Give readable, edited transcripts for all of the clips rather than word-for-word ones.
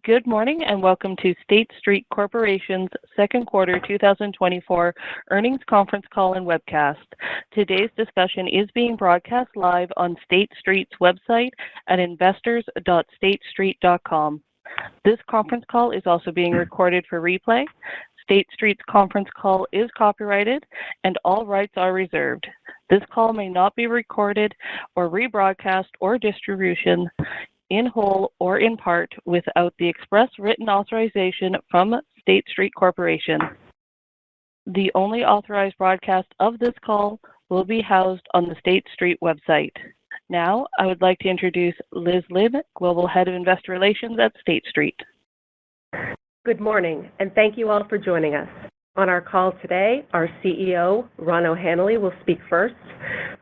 Good morning and welcome to State Street Corporation's second quarter 2024 earnings conference call and webcast. Today's discussion is being broadcast live on State Street's website at investors.statestreet.com. This conference call is also being recorded for replay. State Street's conference call is copyrighted and all rights are reserved. This call may not be recorded or rebroadcast or distribution in whole or in part without the express written authorization from State Street Corporation. The only authorized broadcast of this call will be housed on the State Street website. Now, I would like to introduce Liz Lynn, Global Head of Investor Relations at State Street. Good morning, and thank you all for joining us. On our call today, our CEO, Ron O'Hanley, will speak first.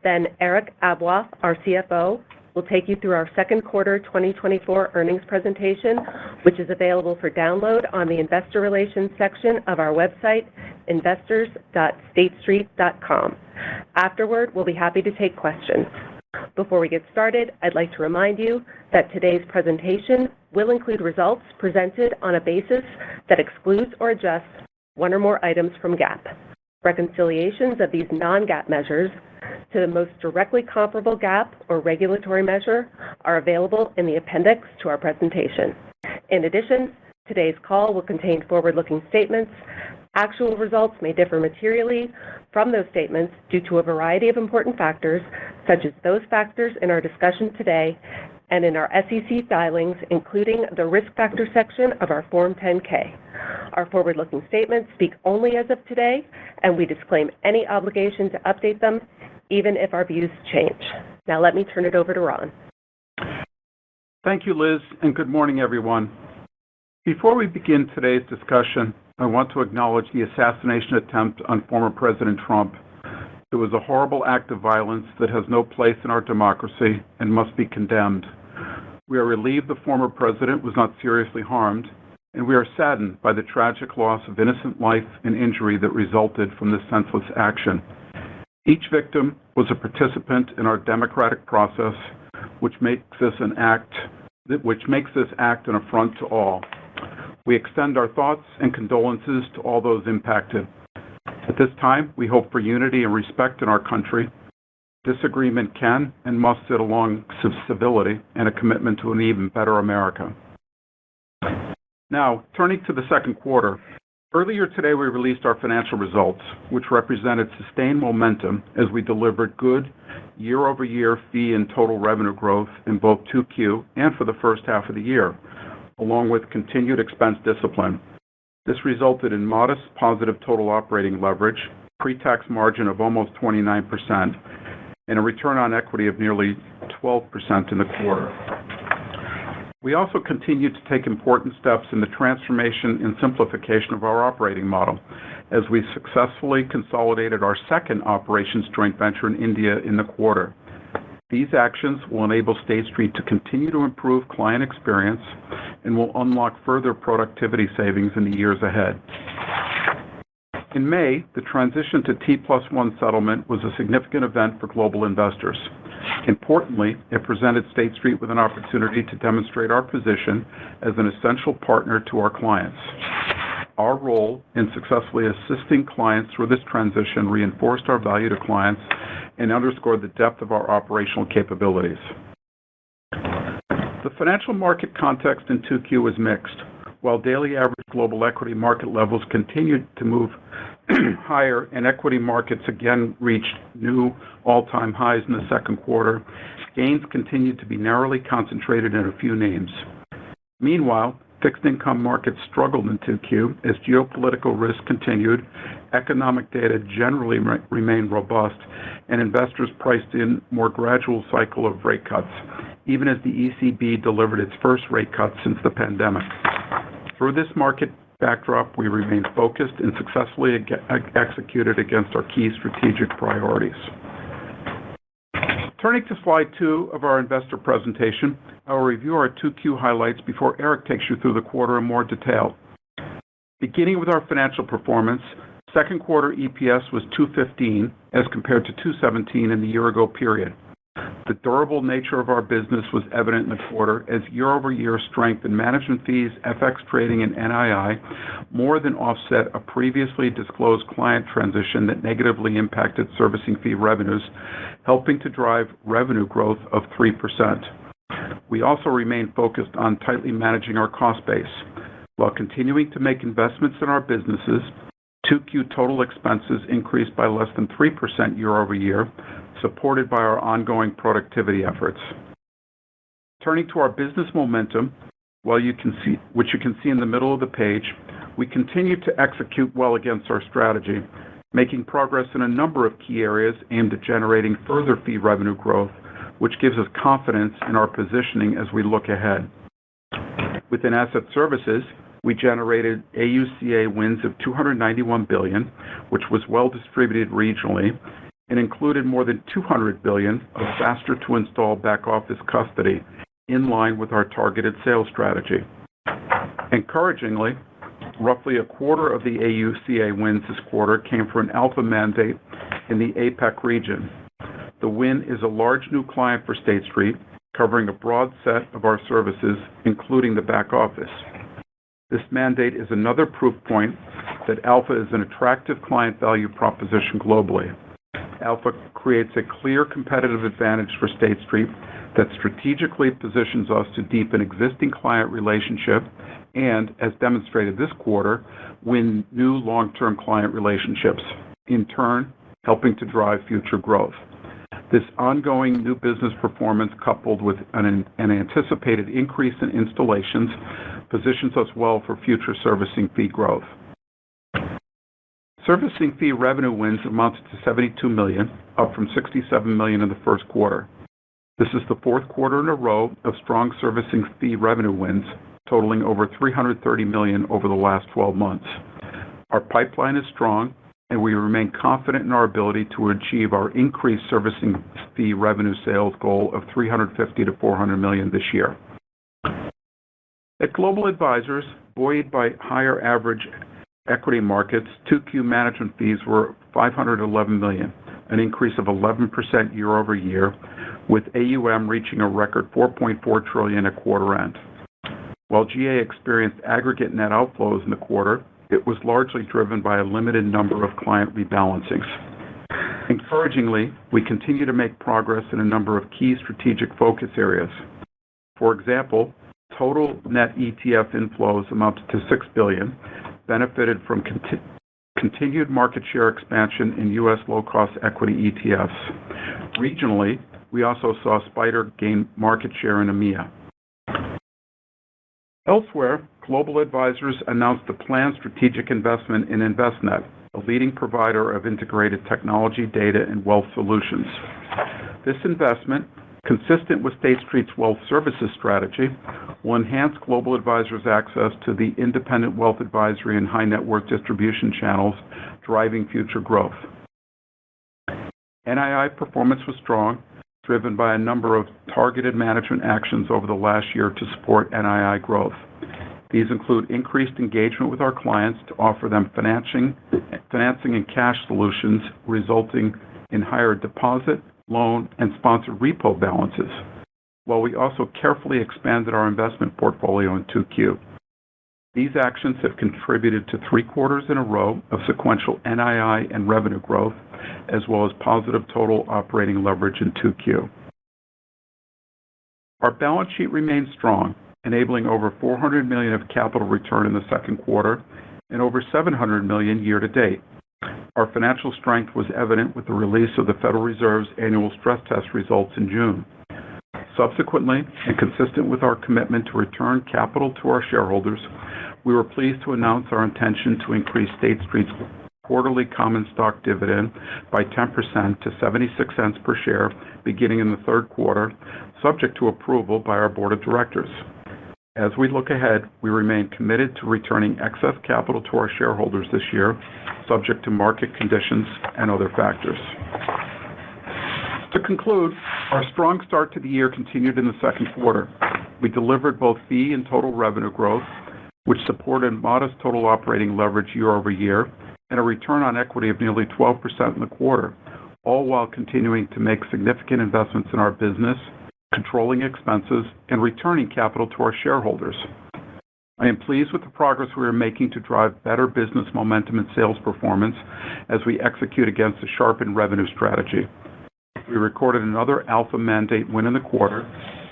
Then Eric Aboaf, our CFO, will take you through our second quarter 2024 earnings presentation, which is available for download on the Investor Relations section of our website, investors.statestreet.com. Afterward, we'll be happy to take questions. Before we get started, I'd like to remind you that today's presentation will include results presented on a basis that excludes or adjusts one or more items from GAAP. Reconciliations of these non-GAAP measures to the most directly comparable GAAP or regulatory measure are available in the appendix to our presentation. In addition, today's call will contain forward-looking statements. Actual results may differ materially from those statements due to a variety of important factors, such as those factors in our discussion today and in our SEC filings, including the Risk Factor section of our Form 10-K. Our forward-looking statements speak only as of today, and we disclaim any obligation to update them, even if our views change. Now let me turn it over to Ron. Thank you, Liz, and good morning, everyone. Before we begin today's discussion, I want to acknowledge the assassination attempt on former President Trump. It was a horrible act of violence that has no place in our democracy and must be condemned. We are relieved the former president was not seriously harmed, and we are saddened by the tragic loss of innocent life and injury that resulted from this senseless action. Each victim was a participant in our democratic process, which makes this act an affront to all. We extend our thoughts and condolences to all those impacted. At this time, we hope for unity and respect in our country. Disagreement can and must sit along civility and a commitment to an even better America. Now, turning to the second quarter, earlier today we released our financial results, which represented sustained momentum as we delivered good year-over-year fee and total revenue growth in both 2Q and for the first half of the year, along with continued expense discipline. This resulted in modest positive total operating leverage, pre-tax margin of almost 29%, and a return on equity of nearly 12% in the quarter. We also continued to take important steps in the transformation and simplification of our operating model as we successfully consolidated our second operations joint venture in India in the quarter. These actions will enable State Street to continue to improve client experience and will unlock further productivity savings in the years ahead. In May, the transition to T+1 settlement was a significant event for global investors. Importantly, it presented State Street with an opportunity to demonstrate our position as an essential partner to our clients. Our role in successfully assisting clients through this transition reinforced our value to clients and underscored the depth of our operational capabilities. The financial market context in 2Q was mixed. While daily average global equity market levels continued to move higher and equity markets again reached new all-time highs in the second quarter, gains continued to be narrowly concentrated in a few names. Meanwhile, fixed income markets struggled in 2Q as geopolitical risk continued, economic data generally remained robust, and investors priced in more gradual cycle of rate cuts, even as the ECB delivered its first rate cut since the pandemic. Through this market backdrop, we remained focused and successfully executed against our key strategic priorities. Turning to slide 2 of our investor presentation, I will review our 2Q highlights before Eric takes you through the quarter in more detail. Beginning with our financial performance, second quarter EPS was $2.15 as compared to $2.17 in the year-ago period. The durable nature of our business was evident in the quarter as year-over-year strength in management fees, FX trading, and NII more than offset a previously disclosed client transition that negatively impacted servicing fee revenues, helping to drive revenue growth of 3%. We also remain focused on tightly managing our cost base. While continuing to make investments in our businesses, 2Q total expenses increased by less than 3% year-over-year, supported by our ongoing productivity efforts. Turning to our business momentum, which you can see in the middle of the page, we continue to execute well against our strategy, making progress in a number of key areas aimed at generating further fee revenue growth, which gives us confidence in our positioning as we look ahead. Within asset services, we generated AUCA wins of $291 billion, which was well distributed regionally, and included more than $200 billion of faster-to-install back-office custody, in line with our targeted sales strategy. Encouragingly, roughly a quarter of the AUCA wins this quarter came from an alpha mandate in the APAC region. The win is a large new client for State Street, covering a broad set of our services, including the back office. This mandate is another proof point that Alpha is an attractive client value proposition globally. Alpha creates a clear competitive advantage for State Street that strategically positions us to deepen existing client relationship and, as demonstrated this quarter, win new long-term client relationships, in turn helping to drive future growth. This ongoing new business performance, coupled with an anticipated increase in installations, positions us well for future servicing fee growth. Servicing fee revenue wins amounted to $72 million, up from $67 million in the first quarter. This is the fourth quarter in a row of strong servicing fee revenue wins, totaling over $330 million over the last 12 months. Our pipeline is strong, and we remain confident in our ability to achieve our increased servicing fee revenue sales goal of $350 to $400 million this year. At Global Advisors, buoyed by higher average equity markets, 2Q management fees were $511 million, an increase of 11% year-over-year, with AUM reaching a record $4.4 trillion at quarter end. While GA experienced aggregate net outflows in the quarter, it was largely driven by a limited number of client rebalancings. Encouragingly, we continue to make progress in a number of key strategic focus areas. For example, total net ETF inflows amounted to $6 billion, benefited from continued market share expansion in U.S. low-cost equity ETFs. Regionally, we also saw SPDR gain market share in EMEA. Elsewhere, Global Advisors announced a planned strategic investment in Envestnet, a leading provider of integrated technology, data, and wealth solutions. This investment, consistent with State Street's wealth services strategy, will enhance Global Advisors' access to the independent wealth advisory and high net worth distribution channels, driving future growth. NII performance was strong, driven by a number of targeted management actions over the last year to support NII growth. These include increased engagement with our clients to offer them financing and cash solutions, resulting in higher deposit, loan, and sponsored repo balances, while we also carefully expanded our investment portfolio in 2Q. These actions have contributed to 3 quarters in a row of sequential NII and revenue growth, as well as positive total operating leverage in 2Q. Our balance sheet remains strong, enabling over $400 million of capital return in the second quarter and over $700 million year to date. Our financial strength was evident with the release of the Federal Reserve's annual stress test results in June. Subsequently, and consistent with our commitment to return capital to our shareholders, we were pleased to announce our intention to increase State Street's quarterly common stock dividend by 10% to 76 cents per share beginning in the third quarter, subject to approval by our board of directors. As we look ahead, we remain committed to returning excess capital to our shareholders this year, subject to market conditions and other factors. To conclude, our strong start to the year continued in the second quarter. We delivered both fee and total revenue growth, which supported modest total operating leverage year over year, and a return on equity of nearly 12% in the quarter, all while continuing to make significant investments in our business, controlling expenses, and returning capital to our shareholders. I am pleased with the progress we are making to drive better business momentum and sales performance as we execute against a sharpened revenue strategy. We recorded another alpha mandate win in the quarter,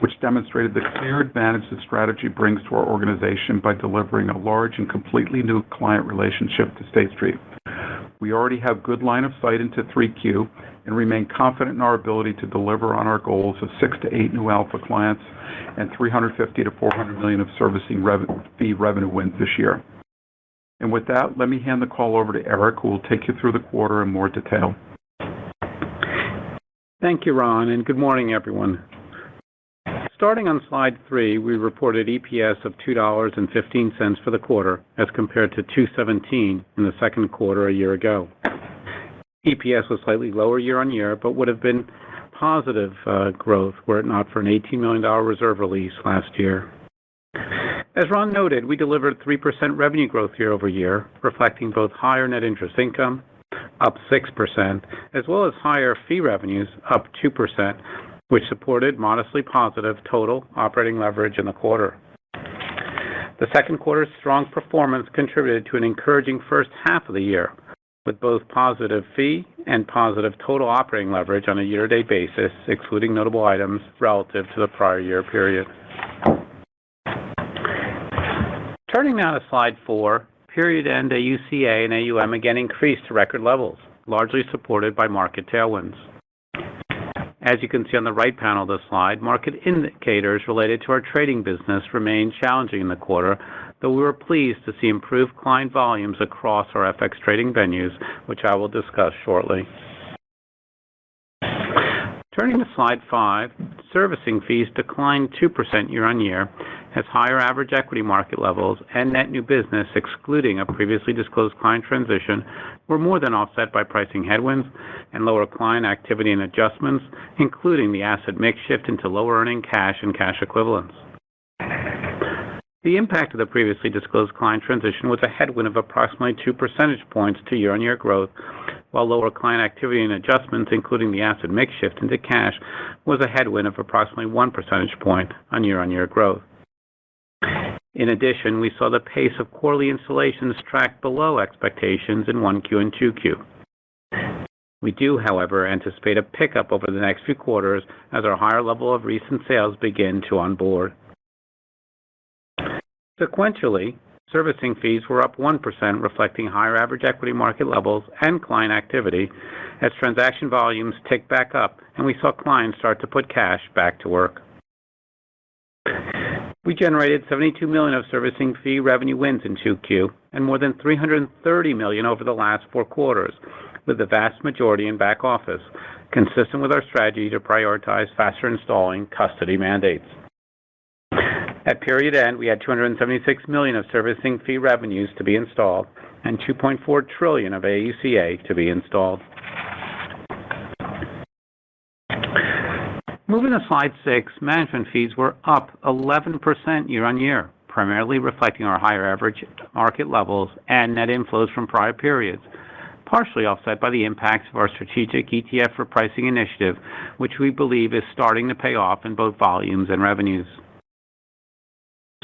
which demonstrated the clear advantage the strategy brings to our organization by delivering a large and completely new client relationship to State Street. We already have good line of sight into 3Q and remain confident in our ability to deliver on our goals of 6 to 8 new alpha clients and $350 to $400 million of servicing fee revenue wins this year. And with that, let me hand the call over to Eric, who will take you through the quarter in more detail. Thank you, Ron, and good morning, everyone. Starting on slide 3, we reported EPS of $2.15 for the quarter as compared to $2.17 in the second quarter a year ago. EPS was slightly lower year-on-year, but would have been positive growth were it not for an $18 million reserve release last year. As Ron noted, we delivered 3% revenue growth year-over-year, reflecting both higher net interest income, up 6%, as well as higher fee revenues, up 2%, which supported modestly positive total operating leverage in the quarter. The second quarter's strong performance contributed to an encouraging first half of the year, with both positive fee and positive total operating leverage on a year-to-date basis, excluding notable items relative to the prior year period. Turning now to slide 4, period-end AUCA and AUM again increased to record levels, largely supported by market tailwinds. As you can see on the right panel of the slide, market indicators related to our trading business remained challenging in the quarter, though we were pleased to see improved client volumes across our FX trading venues, which I will discuss shortly. Turning to slide 5, servicing fees declined 2% year-on-year as higher average equity market levels and net new business, excluding a previously disclosed client transition, were more than offset by pricing headwinds and lower client activity and adjustments, including the asset mix shift into lower earning cash and cash equivalents. The impact of the previously disclosed client transition was a headwind of approximately 2 percentage points to year-on-year growth, while lower client activity and adjustments, including the asset mix shift into cash, was a headwind of approximately 1 percentage point on year-on-year growth. In addition, we saw the pace of quarterly installations track below expectations in 1Q and 2Q. We do, however, anticipate a pickup over the next few quarters as our higher level of recent sales begin to onboard. Sequentially, servicing fees were up 1%, reflecting higher average equity market levels and client activity as transaction volumes ticked back up and we saw clients start to put cash back to work. We generated $72 million of servicing fee revenue wins in 2Q and more than $330 million over the last 4 quarters, with the vast majority in back office, consistent with our strategy to prioritize faster installing custody mandates. At period end, we had $276 million of servicing fee revenues to be installed and $2.4 trillion of AUCA to be installed. Moving to slide 6, management fees were up 11% year-on-year, primarily reflecting our higher average market levels and net inflows from prior periods, partially offset by the impacts of our strategic ETF repricing initiative, which we believe is starting to pay off in both volumes and revenues.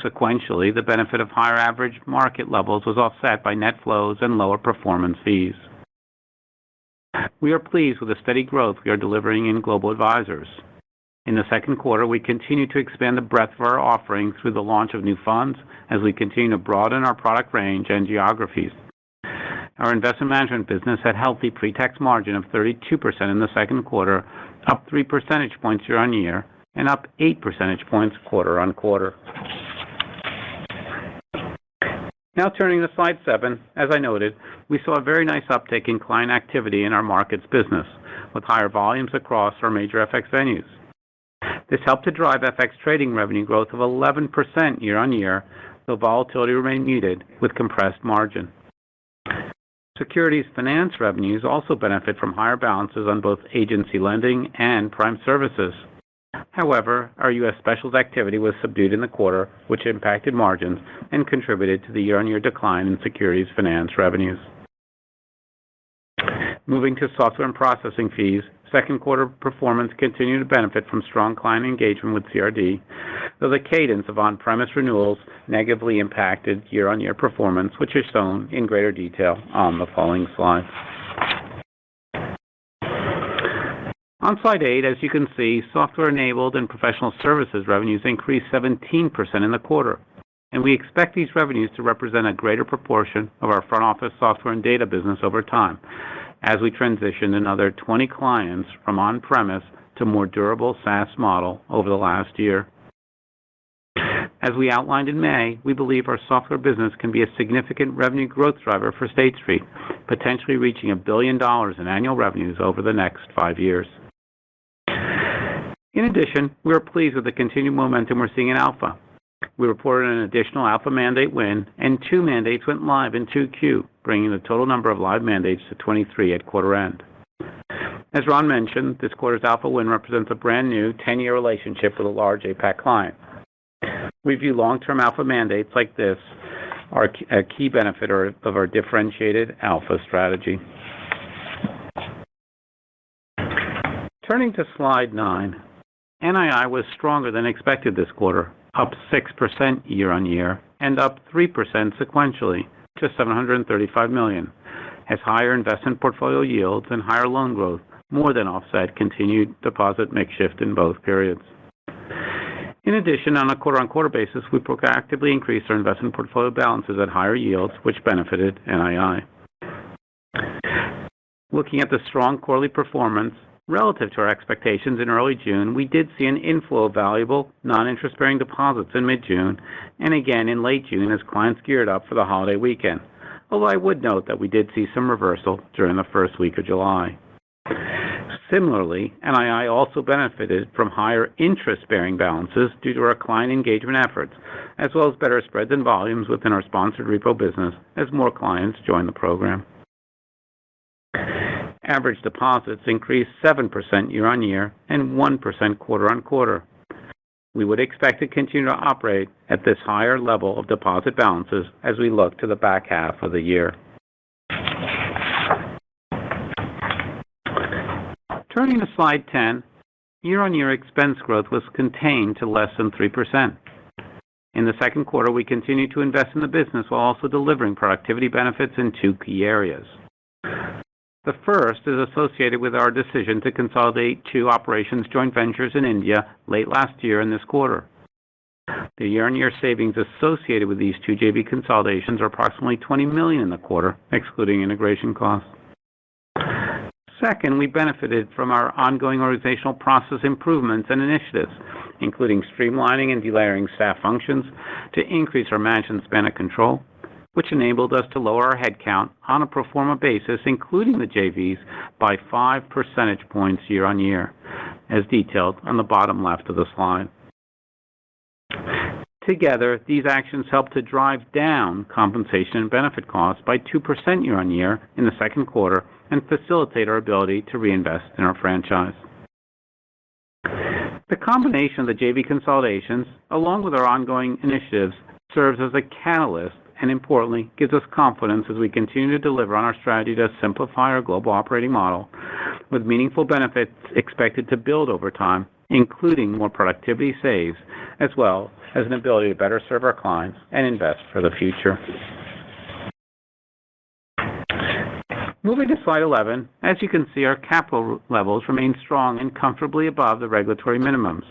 Sequentially, the benefit of higher average market levels was offset by net flows and lower performance fees. We are pleased with the steady growth we are delivering in global advisors. In the second quarter, we continue to expand the breadth of our offering through the launch of new funds as we continue to broaden our product range and geographies. Our investment management business had healthy pre-tax margin of 32% in the second quarter, up 3 percentage points year-on-year, and up 8 percentage points quarter-on-quarter. Now turning to slide 7, as I noted, we saw a very nice uptick in client activity in our markets business, with higher volumes across our major FX venues. This helped to drive FX trading revenue growth of 11% year-on-year, though volatility remained muted with compressed margin. Securities finance revenues also benefit from higher balances on both agency lending and prime services. However, our U.S. specials activity was subdued in the quarter, which impacted margins and contributed to the year-on-year decline in securities finance revenues. Moving to software and processing fees, second quarter performance continued to benefit from strong client engagement with CRD, though the cadence of on-premise renewals negatively impacted year-on-year performance, which is shown in greater detail on the following slides. On slide 8, as you can see, software-enabled and professional services revenues increased 17% in the quarter, and we expect these revenues to represent a greater proportion of our front office software and data business over time, as we transition another 20 clients from on-premise to more durable SaaS model over the last year. As we outlined in May, we believe our software business can be a significant revenue growth driver for State Street, potentially reaching $1 billion in annual revenues over the next 5 years. In addition, we are pleased with the continued momentum we're seeing in Alpha. We reported an additional Alpha mandate win, and 2 mandates went live in 2Q, bringing the total number of live mandates to 23 at quarter end. As Ron mentioned, this quarter's Alpha win represents a brand new 10-year relationship with a large APAC client. We view long-term Alpha mandates like this are a key benefit of our differentiated Alpha strategy. Turning to slide 9, NII was stronger than expected this quarter, up 6% year-on-year and up 3% sequentially to $735 million, as higher investment portfolio yields and higher loan growth more than offset continued deposit mix shift in both periods. In addition, on a quarter-on-quarter basis, we proactively increased our investment portfolio balances at higher yields, which benefited NII. Looking at the strong quarterly performance, relative to our expectations in early June, we did see an inflow of valuable non-interest-bearing deposits in mid-June and again in late June as clients geared up for the holiday weekend, although I would note that we did see some reversal during the first week of July. Similarly, NII also benefited from higher interest-bearing balances due to our client engagement efforts, as well as better spreads and volumes within our sponsored repo business as more clients joined the program. Average deposits increased 7% year-on-year and 1% quarter-on-quarter. We would expect to continue to operate at this higher level of deposit balances as we look to the back half of the year. Turning to slide 10, year-on-year expense growth was contained to less than 3%. In the second quarter, we continued to invest in the business while also delivering productivity benefits in 2 key areas. The first is associated with our decision to consolidate 2 operations joint ventures in India late last year and this quarter. The year-on-year savings associated with these 2 JV consolidations are approximately $20 million in the quarter, excluding integration costs. Second, we benefited from our ongoing organizational process improvements and initiatives, including streamlining and delayering staff functions to increase our management span of control, which enabled us to lower our headcount on a pro forma basis, including the JVs, by 5 percentage points year-on-year, as detailed on the bottom left of the slide. Together, these actions helped to drive down compensation and benefit costs by 2% year-on-year in the second quarter and facilitate our ability to reinvest in our franchise. The combination of the JV consolidations, along with our ongoing initiatives, serves as a catalyst and, importantly, gives us confidence as we continue to deliver on our strategy to simplify our global operating model, with meaningful benefits expected to build over time, including more productivity saves, as well as an ability to better serve our clients and invest for the future. Moving to slide 11, as you can see, our capital levels remain strong and comfortably above the regulatory minimums.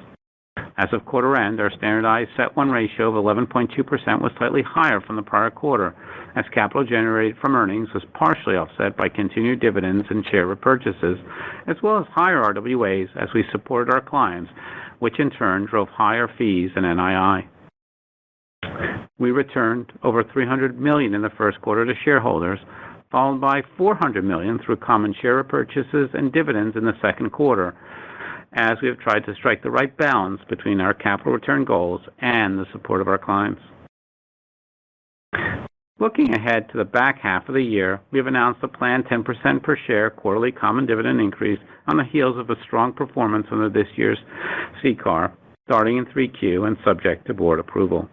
As of quarter end, our standardized CET1 ratio of 11.2% was slightly higher from the prior quarter, as capital generated from earnings was partially offset by continued dividends and share repurchases, as well as higher RWAs as we supported our clients, which in turn drove higher fees and NII. We returned over $300 million in the first quarter to shareholders, followed by $400 million through common share repurchases and dividends in the second quarter, as we have tried to strike the right balance between our capital return goals and the support of our clients. Looking ahead to the back half of the year, we have announced a planned 10% per share quarterly common dividend increase on the heels of a strong performance under this year's CCAR, starting in 3Q and subject to board approval.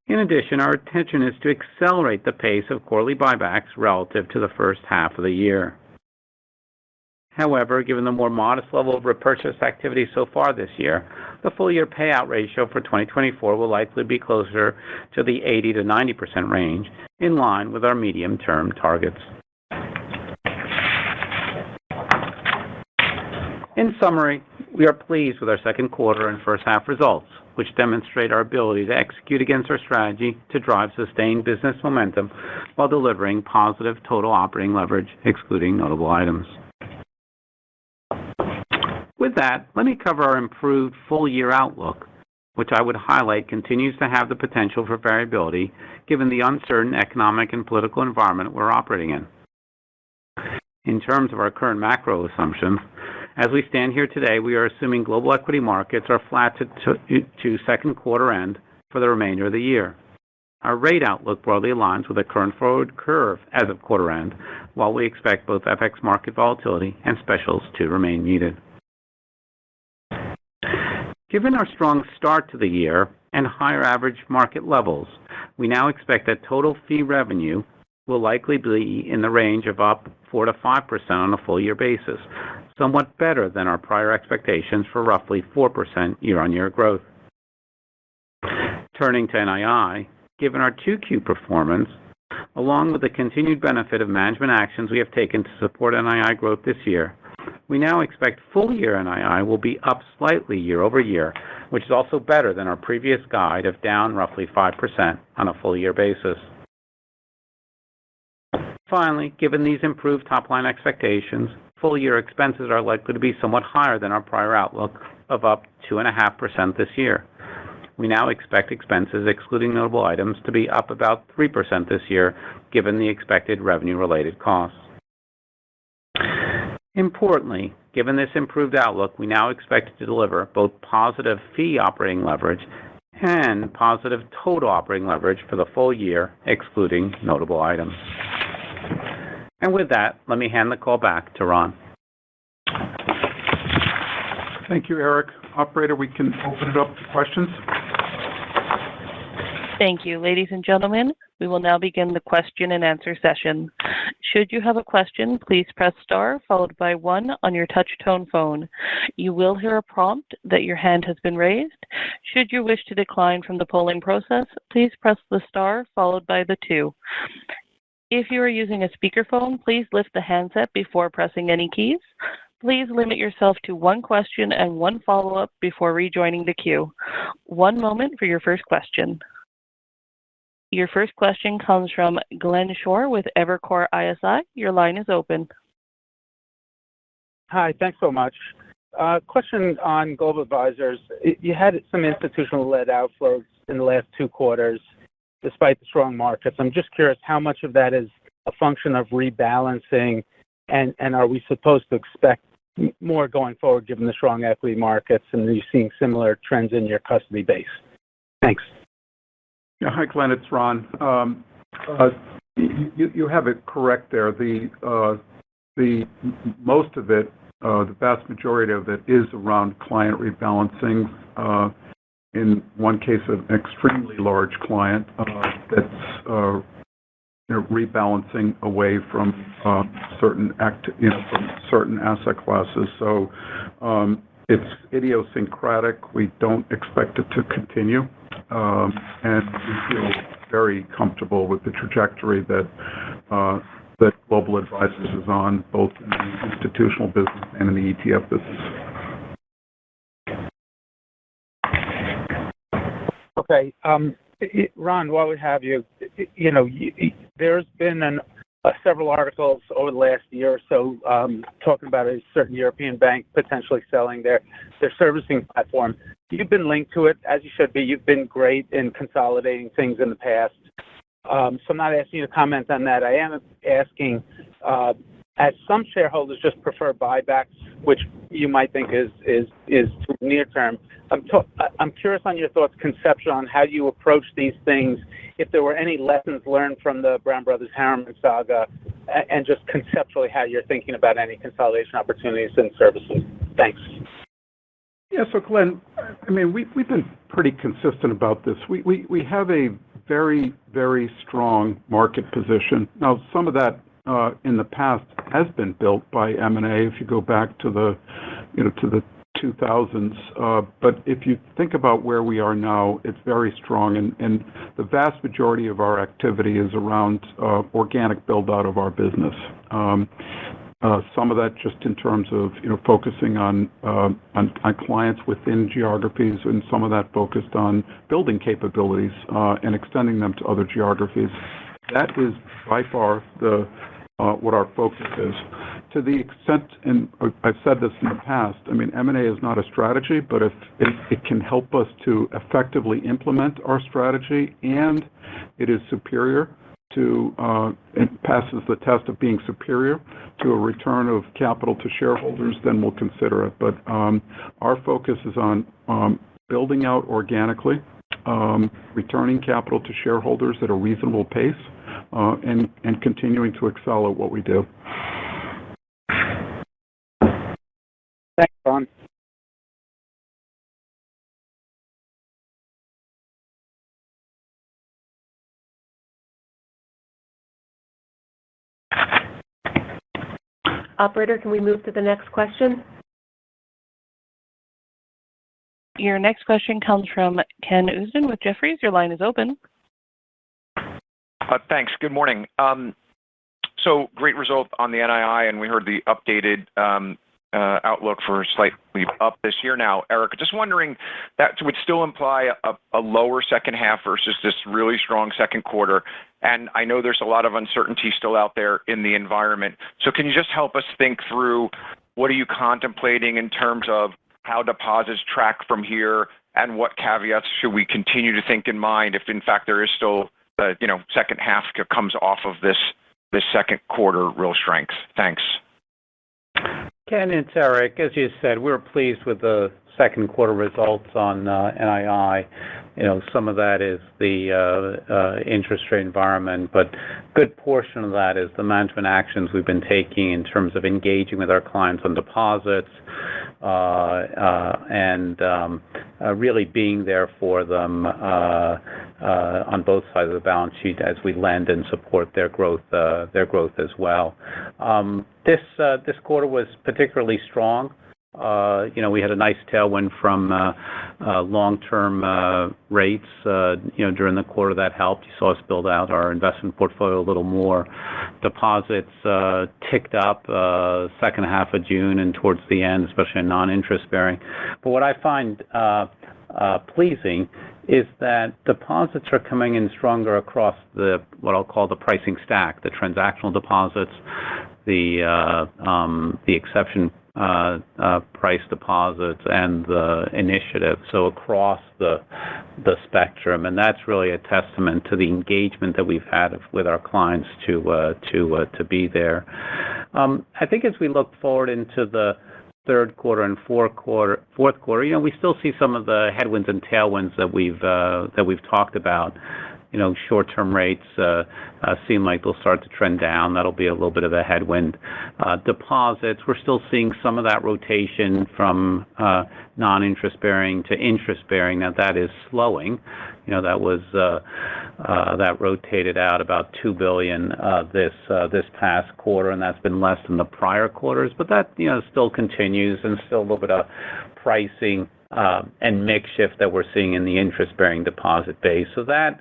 In addition, our intention is to accelerate the pace of quarterly buybacks relative to the first half of the year. However, given the more modest level of repurchase activity so far this year, the full-year payout ratio for 2024 will likely be closer to the 80 to 90% range, in line with our medium-term targets. In summary, we are pleased with our second quarter and first half results, which demonstrate our ability to execute against our strategy to drive sustained business momentum while delivering positive total operating leverage, excluding notable items. With that, let me cover our improved full-year outlook, which I would highlight continues to have the potential for variability given the uncertain economic and political environment we're operating in. In terms of our current macro assumptions, as we stand here today, we are assuming global equity markets are flat to second quarter end for the remainder of the year. Our rate outlook broadly aligns with the current forward curve as of quarter end, while we expect both FX market volatility and specials to remain muted. Given our strong start to the year and higher average market levels, we now expect that total fee revenue will likely be in the range of up 4 to 5% on a full-year basis, somewhat better than our prior expectations for roughly 4% year-on-year growth. Turning to NII, given our 2Q performance, along with the continued benefit of management actions we have taken to support NII growth this year, we now expect full-year NII will be up slightly year-over-year, which is also better than our previous guide of down roughly 5% on a full-year basis. Finally, given these improved top-line expectations, full-year expenses are likely to be somewhat higher than our prior outlook of up 2.5% this year. We now expect expenses, excluding notable items, to be up about 3% this year, given the expected revenue-related costs. Importantly, given this improved outlook, we now expect to deliver both positive fee operating leverage and positive total operating leverage for the full year, excluding notable items. And with that, let me hand the call back to Ron. Thank you, Eric. Operator, we can open it up to questions. Thank you. Ladies and gentlemen, we will now begin the question and answer session. Should you have a question, please press star followed by 1 on your touch-tone phone. You will hear a prompt that your hand has been raised. Should you wish to decline from the polling process, please press the star followed by the 2. If you are using a speakerphone, please lift the handset before pressing any keys. Please limit yourself to 1 question and 1 follow-up before rejoining the queue. 1 moment for your first question. Your first question comes from Glenn Schorr with Evercore ISI. Your line is open. Hi, thanks so much. Question on Global Advisors. You had some institutional-led outflows in the last 2 quarters, despite the strong markets. I'm just curious how much of that is a function of rebalancing, and are we supposed to expect more going forward given the strong equity markets, and are you seeing similar trends in your custody base? Thanks. Yeah, hi, Glenn. It's Ron. You have it correct there. The most of it, the vast majority of it, is around client rebalancing. In one case, an extremely large client that's rebalancing away from certain asset classes. So it's idiosyncratic. We don't expect it to continue, and we feel very comfortable with the trajectory that Global Advisors is on, both in the institutional business and in the ETF business. Okay. Ron, while we have you, there's been several articles over the last year or so talking about a certain European bank potentially selling their servicing platform. You've been linked to it, as you should be. You've been great in consolidating things in the past. So I'm not asking you to comment on that. I am asking, as some shareholders just prefer buybacks, which you might think is near term, I'm curious on your thoughts conceptual on how you approach these things, if there were any lessons learned from the Brown Brothers Harriman saga, and just conceptually how you're thinking about any consolidation opportunities in services. Thanks. Yeah, so Glenn, I mean, we've been pretty consistent about this. We have a very, very strong market position. Now, some of that in the past has been built by M&A. If you go back to the 2000s, but if you think about where we are now, it's very strong, and the vast majority of our activity is around organic build-out of our business. Some of that just in terms of focusing on clients within geographies, and some of that focused on building capabilities and extending them to other geographies. That is by far what our focus is. To the extent, and I've said this in the past, I mean, M&A is not a strategy, but if it can help us to effectively implement our strategy and it is superior to, it passes the test of being superior to a return of capital to shareholders, then we'll consider it. But our focus is on building out organically, returning capital to shareholders at a reasonable pace, and continuing to excel at what we do. Thanks, Ron. Operator, can we move to the next question? Your next question comes from Ken Usdin with Jefferies. Your line is open. Thanks. Good morning. So great result on the NII, and we heard the updated outlook for slightly up this year now. Erica, just wondering, that would still imply a lower second half versus this really strong second quarter. And I know there's a lot of uncertainty still out there in the environment. So can you just help us think through what are you contemplating in terms of how deposits track from here, and what caveats should we continue to think in mind if in fact there is still the second half comes off of this second quarter real strength? Thanks. Ken, it's Eric. As you said, we're pleased with the second quarter results on NII. Some of that is the interest rate environment, but a good portion of that is the management actions we've been taking in terms of engaging with our clients on deposits and really being there for them on both sides of the balance sheet as we lend and support their growth as well. This quarter was particularly strong. We had a nice tailwind from long-term rates. During the quarter that helped. You saw us build out our investment portfolio a little more. Deposits ticked up second half of June and towards the end, especially in non-interest bearing. But what I find pleasing is that deposits are coming in stronger across what I'll call the pricing stack, the transactional deposits, the exception price deposits, and the initiative. So across the spectrum, and that's really a testament to the engagement that we've had with our clients to be there. I think as we look forward into the third quarter and fourth quarter, we still see some of the headwinds and tailwinds that we've talked about. Short-term rates seem like they'll start to trend down. That'll be a little bit of a headwind. Deposits, we're still seeing some of that rotation from non-interest bearing to interest bearing. Now that is slowing. That rotated out about $2 billion this past quarter, and that's been less than the prior quarters. But that still continues, and still a little bit of pricing and mix shift that we're seeing in the interest-bearing deposit base. So that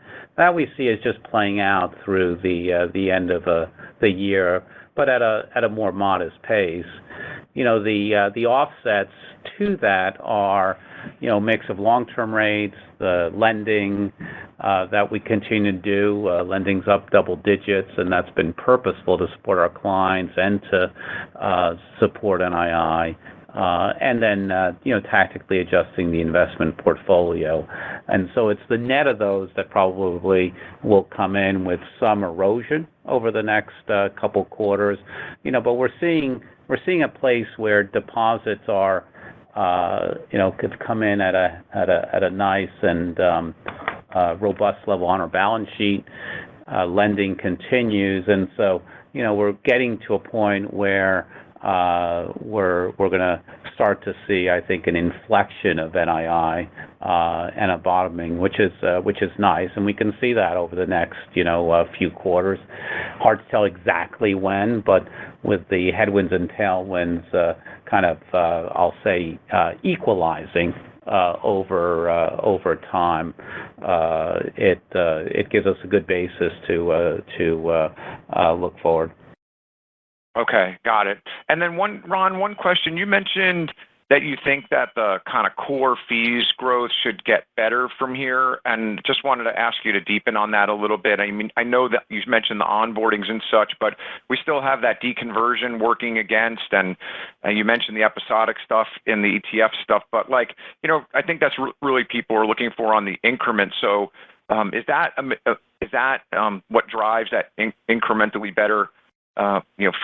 we see as just playing out through the end of the year, but at a more modest pace. The offsets to that are mix of long-term rates, the lending that we continue to do. Lending's up double digits, and that's been purposeful to support our clients and to support NII. And then, tactically adjusting the investment portfolio. And so it's the net of those that probably will come in with some erosion over the next couple quarters. But we're seeing a place where deposits are, could come in at a nice and robust level on our balance sheet. Lending continues, and so we're getting to a point where we're going to start to see, I think, an inflection of NII and a bottoming, which is nice, and we can see that over the next few quarters. Hard to tell exactly when, but with the headwinds and tailwinds I'll say equalizing over time, it gives us a good basis to look forward. Okay, got it. And then Ron, one question. You mentioned that you think that the kind of core fees growth should get better from here, and just wanted to ask you to deepen on that a little bit. I mean, I know that you mentioned the onboardings and such, but we still have that deconversion working against, and you mentioned the episodic stuff in the ETF stuff, but I think that's really people are looking for on the increment. So is that what drives that incrementally better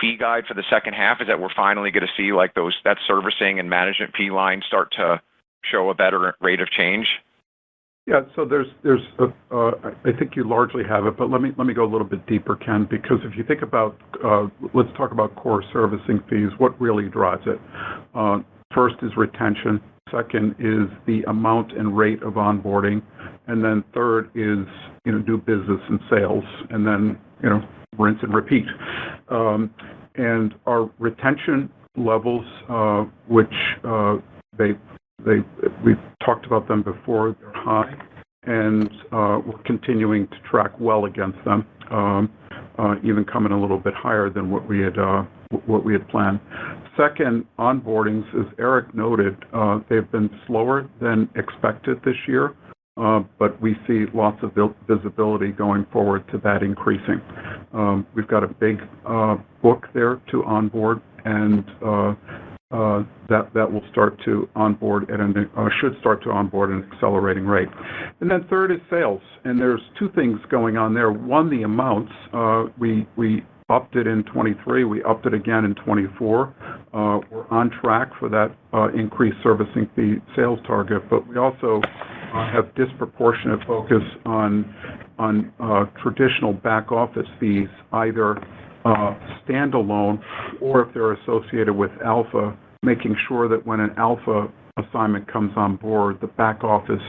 fee guide for the second half? Is that we're finally going to see that servicing and management fee line start to show a better rate of change? Yeah, so I think you largely have it, but let me go a little bit deeper, Ken, because if you think about, let's talk about core servicing fees, what really drives it? First is retention, second is the amount and rate of onboarding, and then third is new business and sales, and then rinse and repeat. And our retention levels, which we've talked about them before, they're high, and we're continuing to track well against them, even coming a little bit higher than what we had planned. Second, onboardings, as Eric noted, they've been slower than expected this year. But we see lots of visibility going forward to that increasing. We've got a big book there to onboard, and that will start to onboard should start to onboard at an accelerating rate. And then third is sales, and there's two things going on there. One, the amounts. We upped it in 23. We upped it again in 24. We're on track for that increased servicing fee sales target, but we also have disproportionate focus on traditional back office fees, either standalone or if they're associated with alpha, making sure that when an alpha assignment comes on board, the back office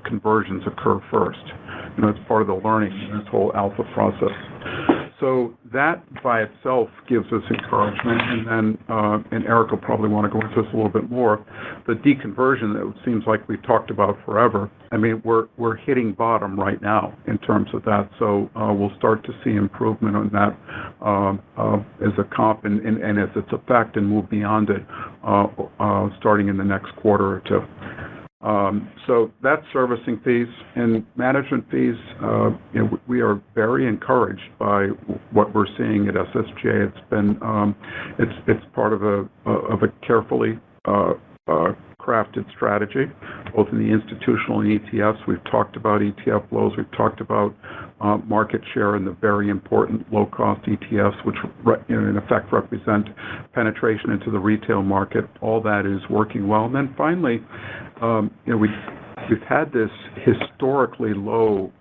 conversions occur first. It's part of the learning in this whole alpha process. So that by itself gives us encouragement, and then, and Eric will probably want to go into this a little bit more, the deconversion that it seems like we've talked about forever. I mean, we're hitting bottom right now in terms of that, so we'll start to see improvement on that as a comp and as its effect, and move beyond it starting in the next quarter or two. So that's servicing fees and management fees. We are very encouraged by what we're seeing at SSJ. It's been it's part of a carefully crafted strategy, both in the institutional and ETFs. We've talked about ETF flows. We've talked about market share in the very important low-cost ETFs, which in effect represent penetration into the retail market. All that is working well. And then finally, we've had this historically low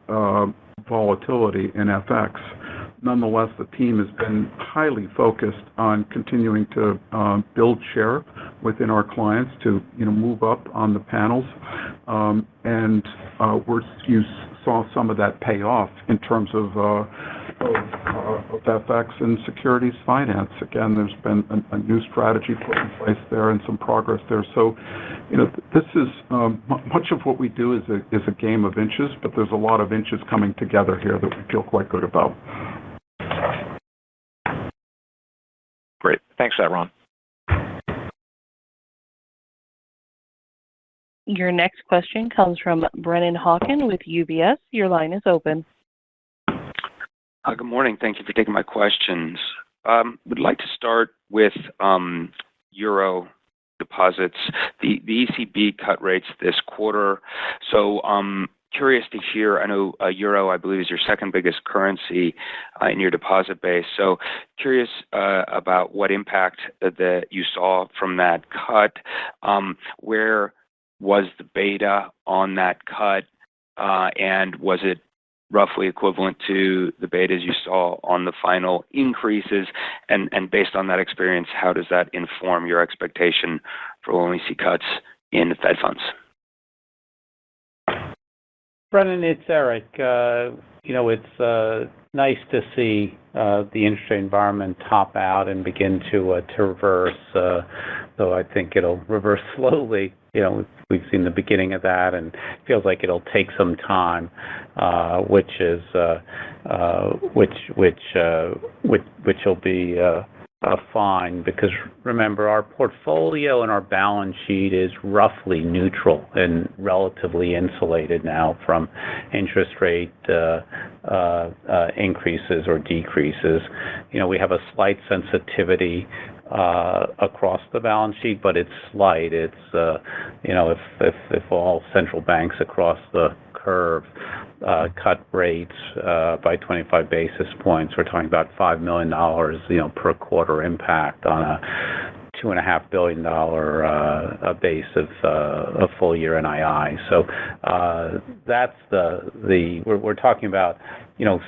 volatility in FX. Nonetheless, the team has been highly focused on continuing to build share within our clients to move up on the panels, and you saw some of that pay off in terms of FX and securities finance. Again, there's been a new strategy put in place there and some progress there. So, this is much of what we do is a game of inches, but there's a lot of inches coming together here that we feel quite good about. Great. Thanks for that, Ron. Your next question comes from Brennan Hawken with UBS. Your line is open. Good morning. Thank you for taking my questions. Would like to start with Euro deposits, the ECB cut rates this quarter. So curious to hear, I know Euro, I believe, is your second biggest currency in your deposit base. So curious about what impact that you saw from that cut. Where was the beta on that cut? And was it roughly equivalent to the betas you saw on the final increases? And based on that experience, how does that inform your expectation for when we see cuts in the Fed funds? Brennan, it's Eric. It's nice to see the interest rate environment top out and begin to reverse, though I think it'll reverse slowly. We've seen the beginning of that, and it feels like it'll take some time, which will be fine, because remember, our portfolio and our balance sheet is roughly neutral and relatively insulated now from interest rate increases or decreases. We have a slight sensitivity across the balance sheet, but it's slight. It's if all central banks across the curve cut rates by 25 basis points, we're talking about $5 million, per quarter impact on a $2.5 billion base of full year NII. So that's we're talking about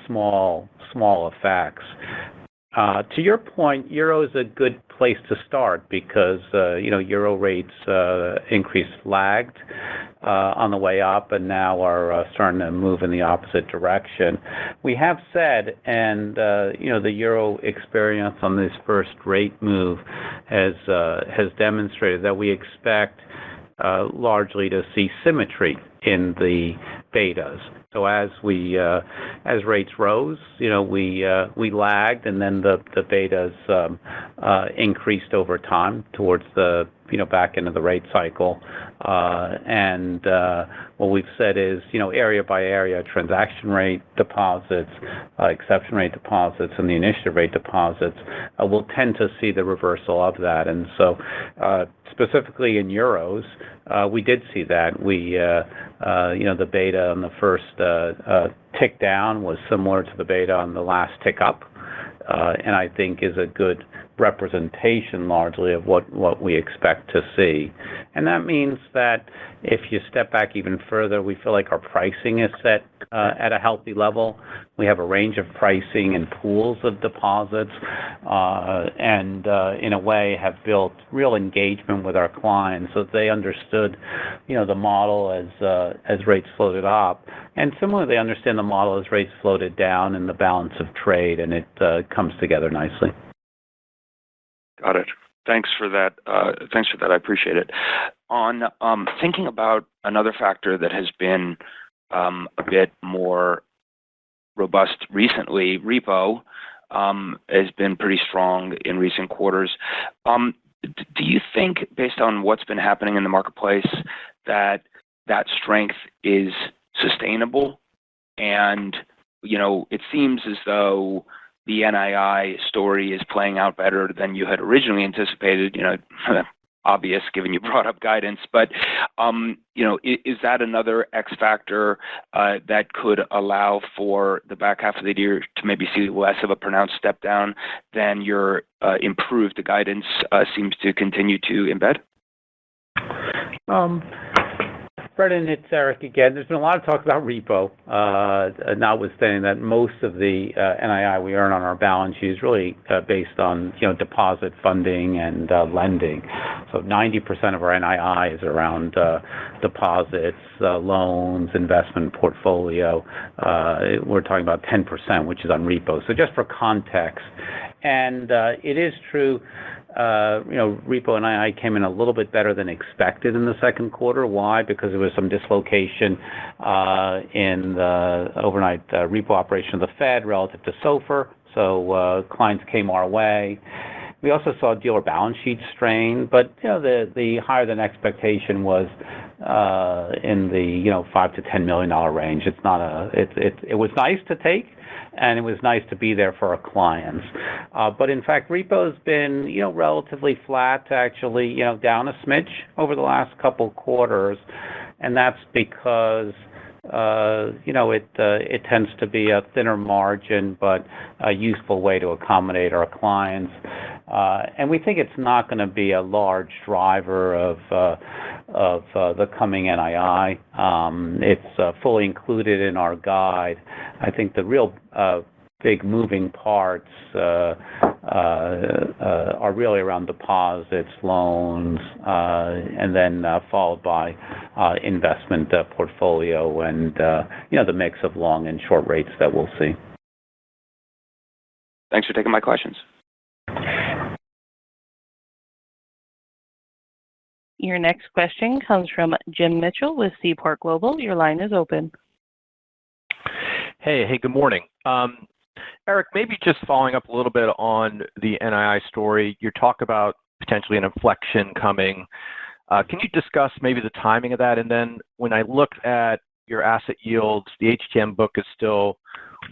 small effects. To your point, euro is a good place to start because euro rates increase lagged on the way up, and now are starting to move in the opposite direction. We have said, and the euro experience on this first rate move has demonstrated that we expect largely to see symmetry in the betas. So as rates rose, we lagged, and then the betas increased over time towards the back end of the rate cycle. And what we've said is, area by area, transaction rate deposits, exception rate deposits, and the initiative rate deposits will tend to see the reversal of that. And so specifically in euros, we did see that. The beta on the first tick down was similar to the beta on the last tick up, and I think is a good representation largely of what we expect to see. And that means that if you step back even further, we feel like our pricing is set at a healthy level. We have a range of pricing and pools of deposits, and in a way have built real engagement with our clients so that they understood the model as rates floated up, and similarly they understand the model as rates floated down and the balance of trade, and it comes together nicely. Got it. Thanks for that. I appreciate it. On thinking about another factor that has been a bit more robust recently, repo has been pretty strong in recent quarters. Do you think, based on what's been happening in the marketplace, that strength is sustainable? And it seems as though the NII story is playing out better than you had originally anticipated, obvious given you brought up guidance, but, is that another X factor that could allow for the back half of the year to maybe see less of a pronounced step down than your improved guidance seems to continue to embed? Brendan, it's Eric again. There's been a lot of talk about repo, notwithstanding that most of the NII we earn on our balance sheet is really based on deposit funding and lending. So 90% of our NII is around deposits, loans, investment portfolio. We're talking about 10%, which is on repo. So just for context, and it is true. Repo NII came in a little bit better than expected in the second quarter. Why? Because there was some dislocation in the overnight repo operation of the Fed relative to SOFR. So clients came our way. We also saw dealer balance sheet strain, but the higher than expectation was in the $5 to $10 million range. It's not it was nice to take, and it was nice to be there for our clients. But in fact, repo's been relatively flat, actually down a smidge over the last couple quarters, and that's because it tends to be a thinner margin, but a useful way to accommodate our clients. And we think it's not going to be a large driver of the coming NII. It's fully included in our guide. I think the real big moving parts are really around deposits, loans, and then followed by investment portfolio and the mix of long and short rates that we'll see. Thanks for taking my questions. Your next question comes from Jim Mitchell with Seaport Global. Your line is open. Hey, good morning. Eric, maybe just following up a little bit on the NII story. You talk about potentially an inflection coming. Can you discuss maybe the timing of that? And then when I look at your asset yields, the HTM book is still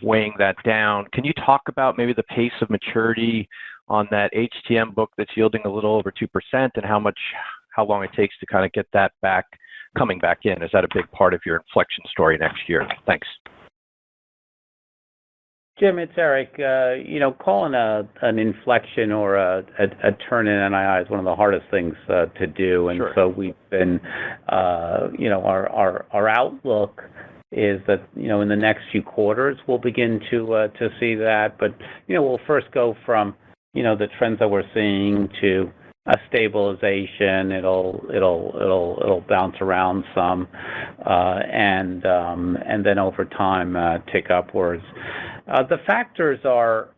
weighing that down. Can you talk about maybe the pace of maturity on that HTM book that's yielding a little over 2% and how long it takes to kind of get that coming back in? Is that a big part of your inflection story next year? Thanks. Jim, it's Eric. Calling an inflection or a turn in NII is one of the hardest things to do, and so we've been, our outlook is that in the next few quarters we'll begin to see that, but we'll first go from the trends that we're seeing to a stabilization. It'll bounce around some, and then over time tick upwards. The factors are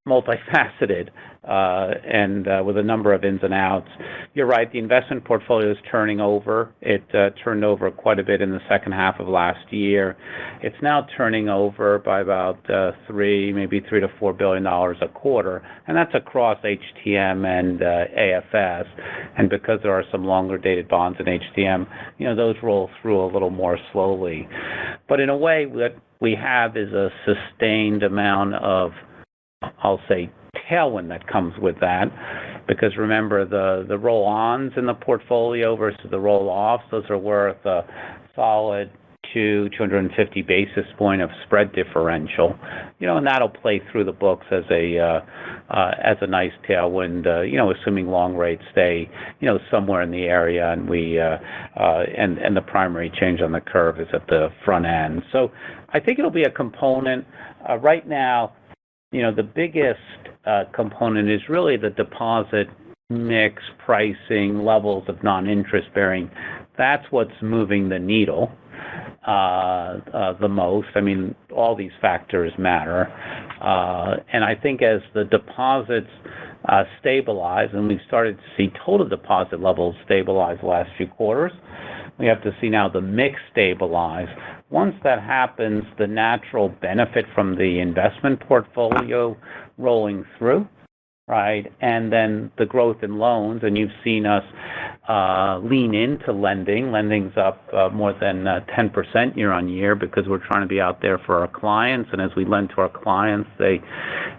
multifaceted and with a number of ins and outs. You're right, the investment portfolio is turning over. It turned over quite a bit in the second half of last year. It's now turning over by about maybe $3 to $4 billion a quarter, and that's across HTM and AFS. And because there are some longer dated bonds in HTM, those roll through a little more slowly. But in a way, what we have is a sustained amount of, I'll say, tailwind that comes with that, because remember the roll-ons in the portfolio versus the roll-offs, those are worth a solid 250 basis point of spread differential, and that'll play through the books as a nice tailwind, assuming long rates stay, somewhere in the area, and and the primary change on the curve is at the front end. So I think it'll be a component. Right now, the biggest component is really the deposit mix, pricing, levels of non-interest bearing. That's what's moving the needle the most. I mean, all these factors matter. And I think as the deposits stabilize, and we've started to see total deposit levels stabilize the last few quarters, we have to see now the mix stabilize. Once that happens, the natural benefit from the investment portfolio rolling through, right? And then the growth in loans, and you've seen us lean into lending. Lending's up more than 10% year on year because we're trying to be out there for our clients. And as we lend to our clients, they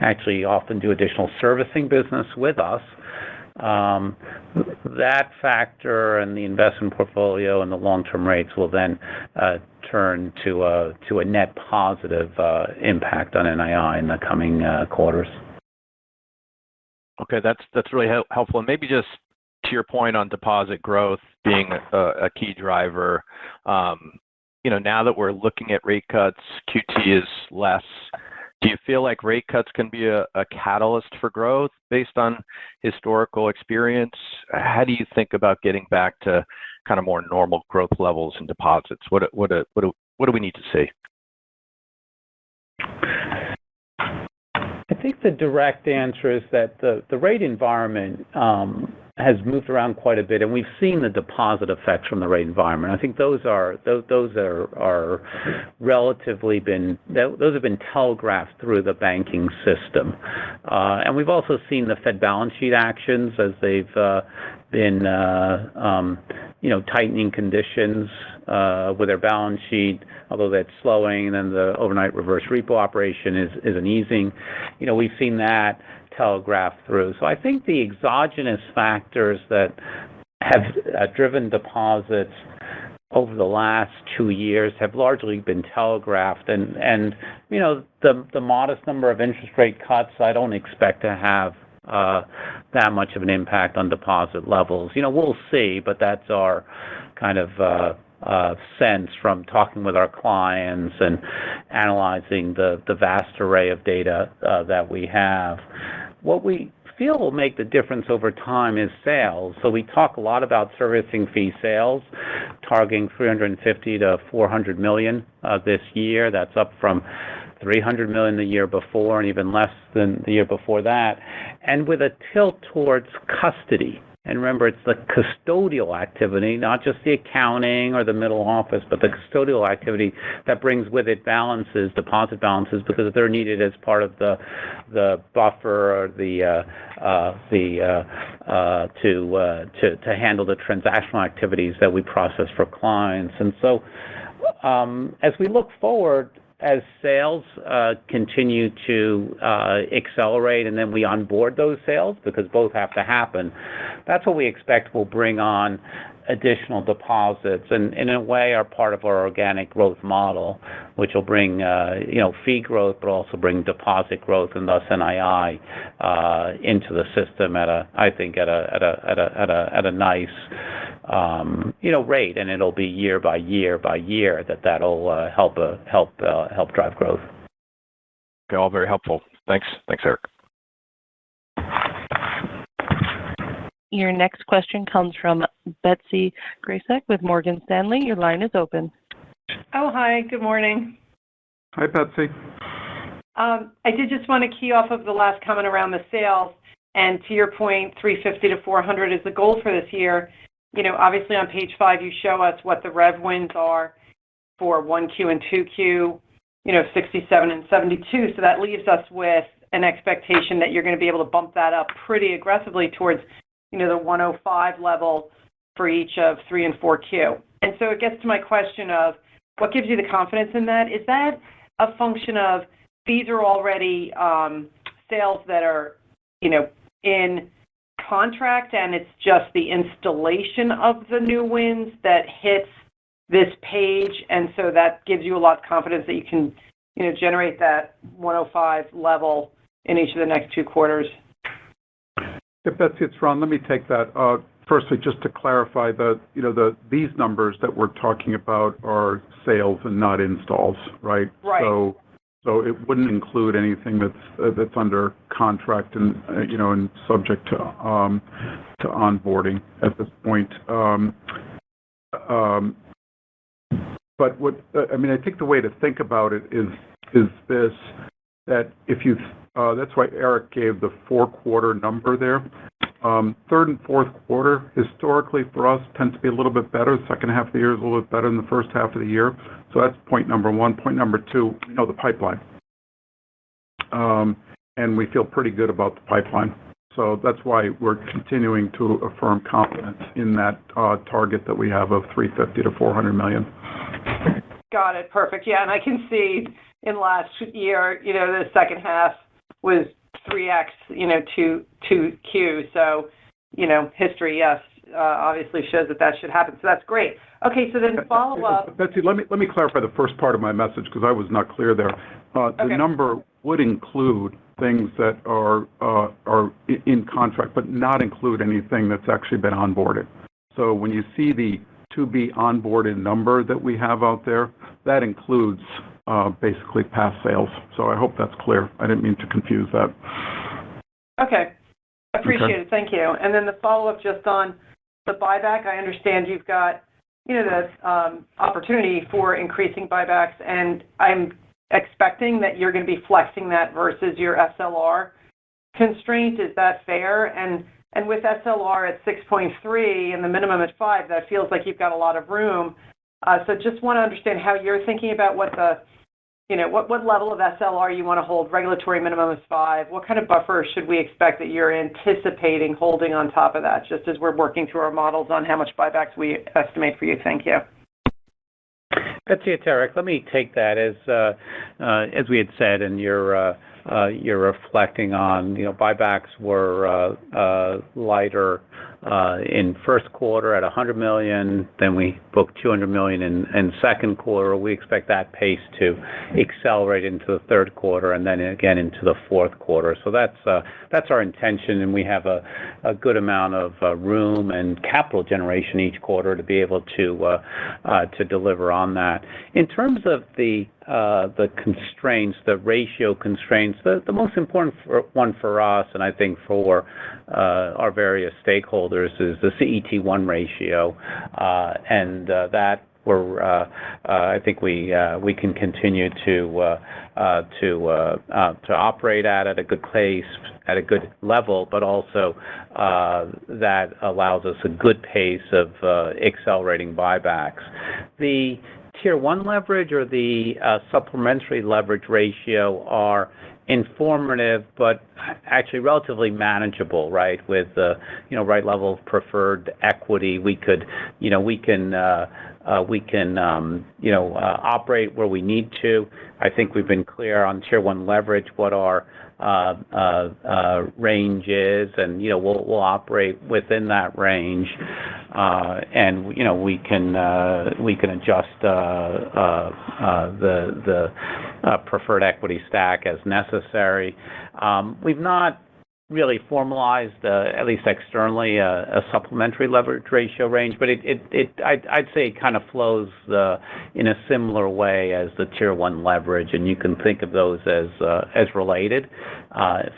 actually often do additional servicing business with us. That factor and the investment portfolio and the long-term rates will then turn to a net positive impact on NII in the coming quarters. Okay, that's really helpful. And maybe just to your point on deposit growth being a key driver, now that we're looking at rate cuts, QT is less. Do you feel like rate cuts can be a catalyst for growth based on historical experience? How do you think about getting back to kind of more normal growth levels in deposits? What do we need to see? I think the direct answer is that the rate environment has moved around quite a bit, and we've seen the deposit effects from the rate environment. I think those are relatively those have been telegraphed through the banking system, and we've also seen the Fed balance sheet actions as they've been tightening conditions with their balance sheet, although that's slowing, and then the overnight reverse repo operation is an easing. We've seen that telegraphed through. So I think the exogenous factors that have driven deposits over the last 2 years have largely been telegraphed, and the modest number of interest rate cuts I don't expect to have that much of an impact on deposit levels. We'll see, but that's our kind of sense from talking with our clients and analyzing the vast array of data that we have. What we feel will make the difference over time is sales. So we talk a lot about servicing fee sales, targeting $350 to $400 million this year. That's up from $300 million the year before and even less than the year before that, and with a tilt towards custody. And remember, it's the custodial activity, not just the accounting or the middle office, but the custodial activity that brings with it balances, deposit balances, because they're needed as part of the buffer or to handle the transactional activities that we process for clients. And so, as we look forward, as sales continue to accelerate and then we onboard those sales, because both have to happen, that's what we expect will bring on additional deposits and in a way are part of our organic growth model, which will bring fee growth, but also bring deposit growth and thus NII into the system at a nice rate, and it'll be year by year that'll help drive growth. Okay, all very helpful. Thanks, Eric. Your next question comes from Betsy Graseck with Morgan Stanley. Your line is open. Oh, hi. Good morning. Hi, Betsy. I did just want to key off of the last comment around the sales, and to your point, 350 to 400 is the goal for this year. Obviously on page 5, you show us what the rev wins are for 1Q and 2Q, 67 and 72. So that leaves us with an expectation that you're going to be able to bump that up pretty aggressively towards, the 105 level for each of 3 and 4Q. And so it gets to my question of what gives you the confidence in that? Is that a function of these are already sales that are, in contract and it's just the installation of the new wins that hits this page, and so that gives you a lot of confidence that you can, generate that 105 level in each of the next 2 quarters? Yeah, Betsy, it's Ron. Let me take that. Firstly, just to clarify these numbers that we're talking about are sales and not installs, right? Right. So it wouldn't include anything that's under contract and and subject to onboarding at this point. But I think the way to think about it is this, that if you that's why Eric gave the 4-quarter number there. Third and fourth quarter historically for us tends to be a little bit better. The second half of the year is a little bit better than the first half of the year. So that's point number 1. Point number 2, the pipeline. And we feel pretty good about the pipeline. So that's why we're continuing to affirm confidence in that target that we have of $350 to $400 million. Got it. Perfect. Yeah, and I can see in last year, the second half was 3x, 2Q. So, history, yes, obviously shows that should happen. So that's great. Okay, so then follow up. Betsy, let me clarify the first part of my message because I was not clear there. Okay. The number would include things that are in contract, but not include anything that's actually been onboarded. So when you see the to be onboarded number that we have out there, that includes basically past sales. So I hope that's clear. I didn't mean to confuse that. Okay. Appreciate it. Thank you. And then the follow-up just on the buyback. I understand you've got, the opportunity for increasing buybacks, and I'm expecting that you're going to be flexing that versus your SLR constraint. Is that fair? And with SLR at 6.3 and the minimum at 5, that feels like you've got a lot of room. So just want to understand how you're thinking about what the, what level of SLR you want to hold. Regulatory minimum is 5. What kind of buffer should we expect that you're anticipating holding on top of that, just as we're working through our models on how much buybacks we estimate for you? Thank you. Betsy, it's Eric. Let me take that as we had said, and you're reflecting on, buybacks were lighter in first quarter at $100 million. Then we booked $200 million in second quarter. We expect that pace to accelerate into the third quarter and then again into the fourth quarter. So that's our intention, and we have a good amount of room and capital generation each quarter to be able to deliver on that. In terms of the constraints, the ratio constraints, the most important one for us, and I think for our various stakeholders, is the CET1 ratio, and that I think we can continue to operate at a good pace, at a good level, but also that allows us a good pace of accelerating buybacks. The Tier 1 leverage or the supplementary leverage ratio are informative, but actually relatively manageable, right? With the right level of preferred equity, we can operate where we need to. I think we've been clear on Tier 1 leverage what our range is, and we'll operate within that range, and we can adjust the preferred equity stack as necessary. We've not really formalized, at least externally, a supplementary leverage ratio range, but I'd say it kind of flows in a similar way as the Tier 1 leverage, and you can think of those as related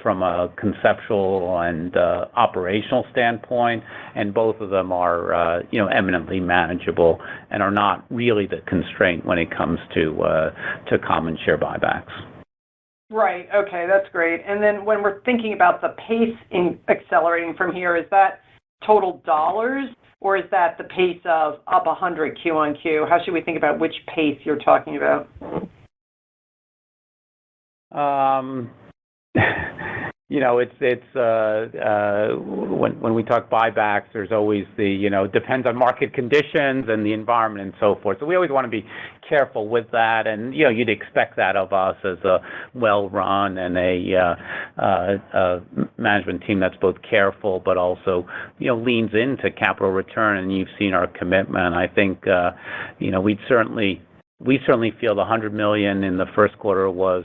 from a conceptual and operational standpoint, and both of them are eminently manageable and are not really the constraint when it comes to common share buybacks. Right. Okay, that's great. And then when we're thinking about the pace in accelerating from here, is that total dollars, or is that the pace of up 100 Q on Q? How should we think about which pace you're talking about? When we talk buybacks, there's always depends on market conditions and the environment and so forth. So we always want to be careful with that, and you'd expect that of us as a well-run and a management team that's both careful but also leans into capital return. And you've seen our commitment. I think we certainly feel the $100 million in the first quarter was,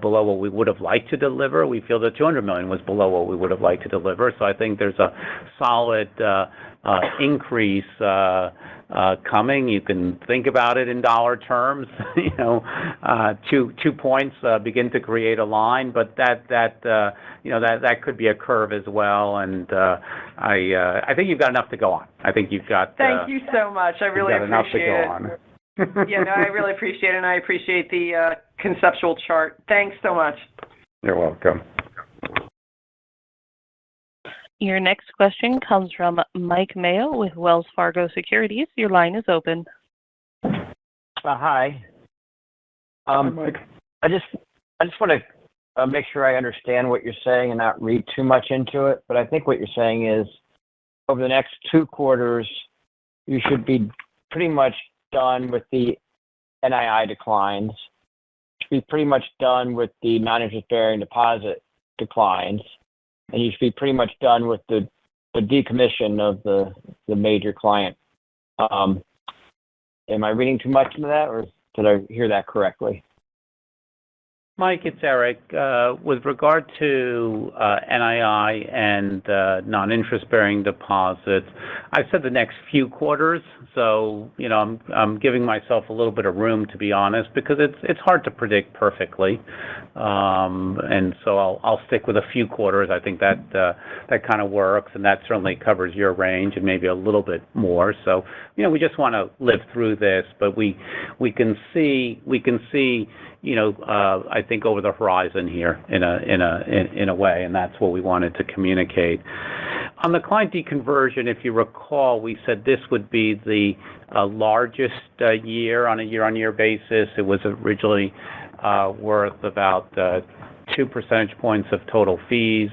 below what we would have liked to deliver. We feel the $200 million was below what we would have liked to deliver. So I think there's a solid increase coming. You can think about it in dollar terms. 2 points begin to create a line, but that could be a curve as well. And I think you've got enough to go on. I think you've got. Thank you so much. I really appreciate enough to go on. Yeah, no, I really appreciate it, and I appreciate the conceptual chart. Thanks so much. You're welcome. Your next question comes from Mike Mayo with Wells Fargo Securities. Your line is open. Hi. Hi, Mike. I just want to make sure I understand what you're saying and not read too much into it. But I think what you're saying is, over the next 2 quarters, you should be pretty much done with the NII declines, be pretty much done with the non-interest-bearing deposit declines, and you should be pretty much done with the decommission of the major client. Am I reading too much into that, or did I hear that correctly? Mike, it's Eric. With regard to NII and non-interest-bearing deposits, I've said the next few quarters, so I'm giving myself a little bit of room, to be honest, because it's hard to predict perfectly, and so I'll stick with a few quarters. I think that kind of works, and that certainly covers your range and maybe a little bit more. So we just want to live through this, but we can see. I think over the horizon here in a way, and that's what we wanted to communicate. On the client deconversion, if you recall, we said this would be the largest year on a year-on-year basis. It was originally worth about 2 percentage points of total fees.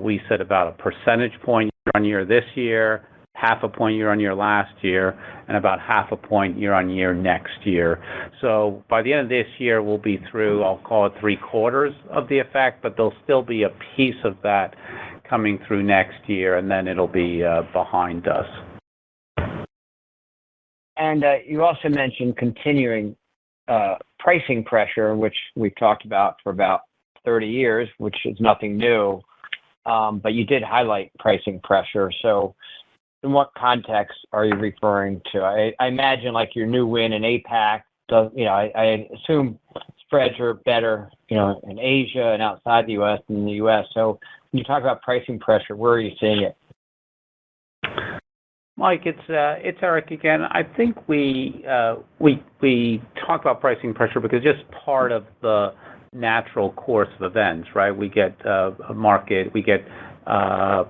We said about a percentage point year-on-year this year, 0.5 point year-on-year last year, and about 0.5 point year-on-year next year. So by the end of this year, we'll be through, I'll call it 3/4 of the effect, but there'll still be a piece of that coming through next year, and then it'll be behind us. And you also mentioned continuing pricing pressure, which we've talked about for about 30 years, which is nothing new. But you did highlight pricing pressure. So in what context are you referring to? I imagine like your new win in APAC, I assume spreads are better, in Asia and outside the U.S. than in the U.S. So when you talk about pricing pressure, where are you seeing it? Mike, it's Eric again. I think we talk about pricing pressure because just part of the natural course of events, right? We get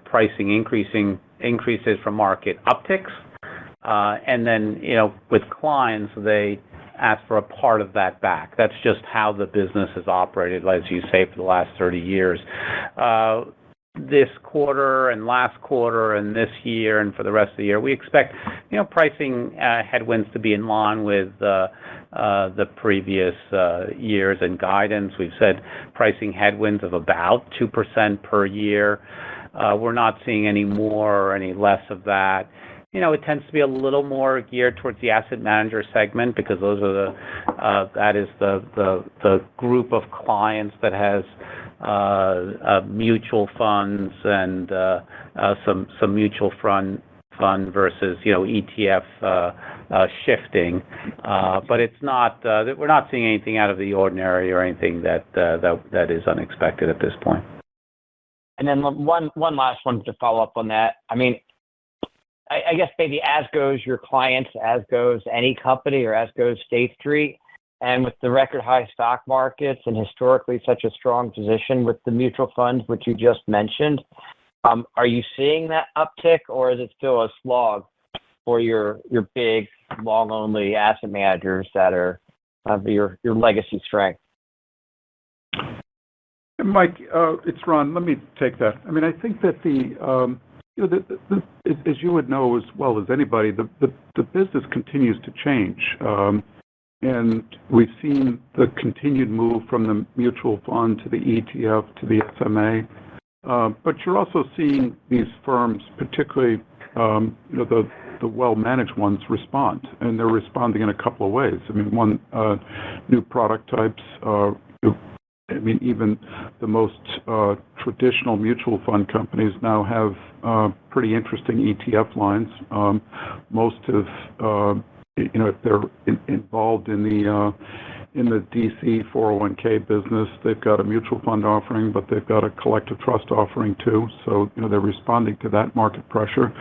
pricing increases from market upticks, and then with clients they ask for a part of that back. That's just how the business has operated, as you say, for the last 30 years. This quarter and last quarter and this year and for the rest of the year, we expect pricing headwinds to be in line with the previous years and guidance. We've said pricing headwinds of about 2% per year. We're not seeing any more or any less of that. It tends to be a little more geared towards the asset manager segment because those are that is the group of clients that has mutual funds and some mutual fund versus ETF shifting. But it's not we're not seeing anything out of the ordinary or anything that is unexpected at this point. And then one last one to follow up on that. I mean, I guess maybe as goes your clients, as goes any company, or as goes State Street. And with the record high stock markets and historically such a strong position with the mutual funds, which you just mentioned, are you seeing that uptick, or is it still a slog for your big long only asset managers that are your legacy strength? Mike, it's Ron. Let me take that. I mean, I think that as you would know as well as anybody, the business continues to change. And we've seen the continued move from the mutual fund to the ETF to the SMA. But you're also seeing these firms, particularly the well-managed ones, respond. And they're responding in a couple of ways. I mean, one, new product types. Even the most traditional mutual fund companies now have pretty interesting ETF lines. Most have, if they're involved in the DC 401k business, they've got a mutual fund offering, but they've got a collective trust offering too. So, they're responding to that market pressure.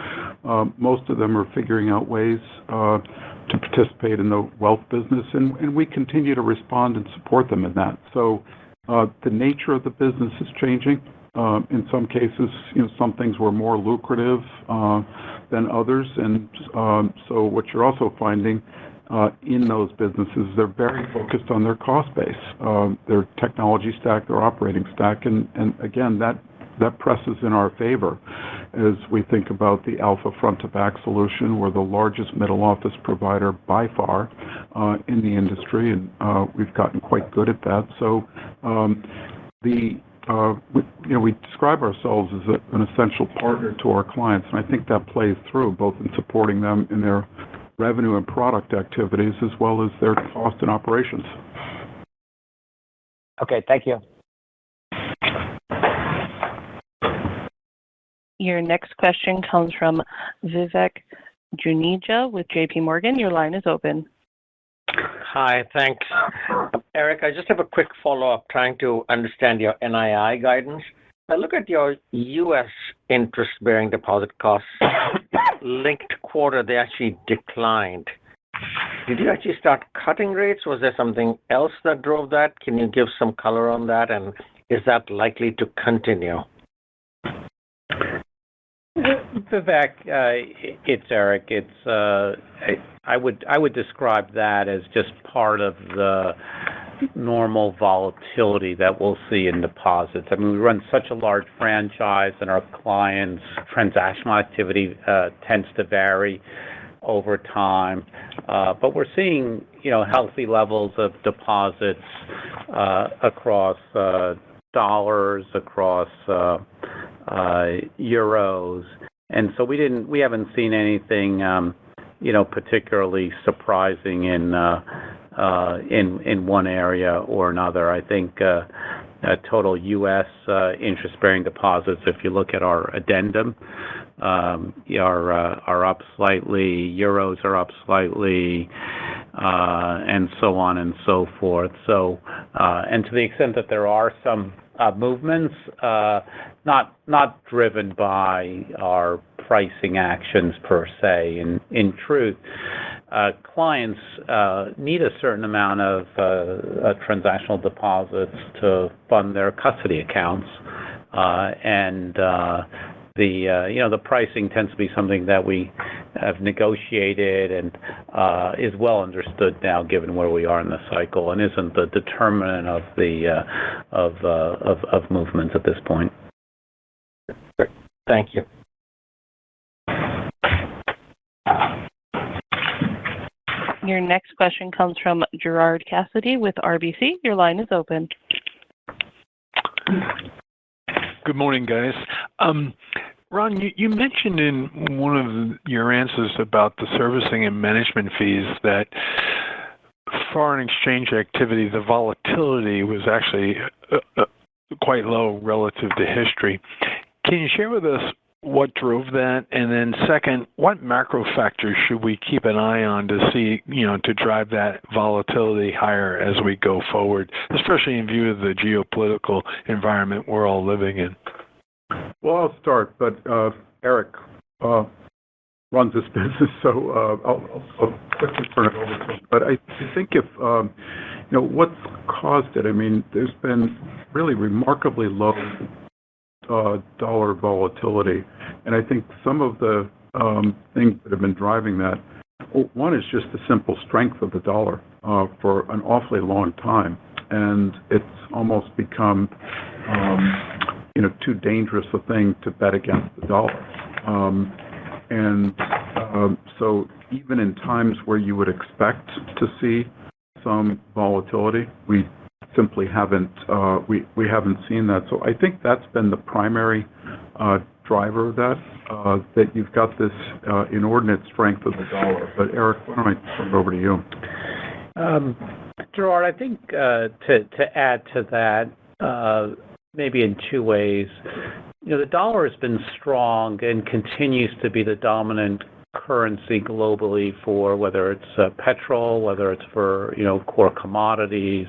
Most of them are figuring out ways to participate in the wealth business, and we continue to respond and support them in that. So the nature of the business is changing. In some cases, some things were more lucrative than others, and so what you're also finding in those businesses, they're very focused on their cost base, their technology stack, their operating stack, and again, that presses in our favor as we think about the alpha front-to-back solution. We're the largest middle office provider by far in the industry, and we've gotten quite good at that. So we describe ourselves as an essential partner to our clients, and I think that plays through both in supporting them in their revenue and product activities as well as their cost and operations. Okay, thank you. Your next question comes from Vivek Juneja with JP Morgan. Your line is open. Hi, thanks. Eric, I just have a quick follow-up trying to understand your NII guidance. I look at your U.S. interest-bearing deposit costs. Linked quarter, they actually declined. Did you actually start cutting rates? Was there something else that drove that? Can you give some color on that? And is that likely to continue? Vivek, it's Eric. I would describe that as just part of the normal volatility that we'll see in deposits. I mean, we run such a large franchise, and our clients' transactional activity tends to vary over time. But we're seeing, healthy levels of deposits across dollars, across euros, and so we haven't seen anything particularly surprising in one area or another. I think total U.S. interest-bearing deposits, if you look at our addendum, are up slightly. Euros are up slightly, and so on and so forth. So, and to the extent that there are some movements, not driven by our pricing actions per se. In truth, clients need a certain amount of transactional deposits to fund their custody accounts, and the pricing tends to be something that we have negotiated and is well understood now, given where we are in the cycle, and isn't the determinant of the of movements at this point. Great. Thank you. Your next question comes from Gerard Cassidy with RBC. Your line is open. Good morning, guys. Ron, you mentioned in one of your answers about the servicing and management fees that foreign exchange activity, the volatility was actually quite low relative to history. Can you share with us what drove that? And then second, what macro factors should we keep an eye on to see, to drive that volatility higher as we go forward, especially in view of the geopolitical environment we're all living in? Well, I'll start, but Eric runs this business, so I'll quickly turn it over to him. But I think if, what's caused it, I mean, there's been really remarkably low dollar volatility. And I think some of the things that have been driving that, one is just the simple strength of the dollar for an awfully long time. And it's almost become, too dangerous a thing to bet against the dollar. So even in times where you would expect to see some volatility, we simply haven't we haven't seen that. So I think that's been the primary driver of that you've got this inordinate strength of the dollar. But Eric, why don't I turn it over to you? Gerard, I think to add to that, maybe in two ways. The dollar has been strong and continues to be the dominant currency globally for whether it's petrol, whether it's for core commodities,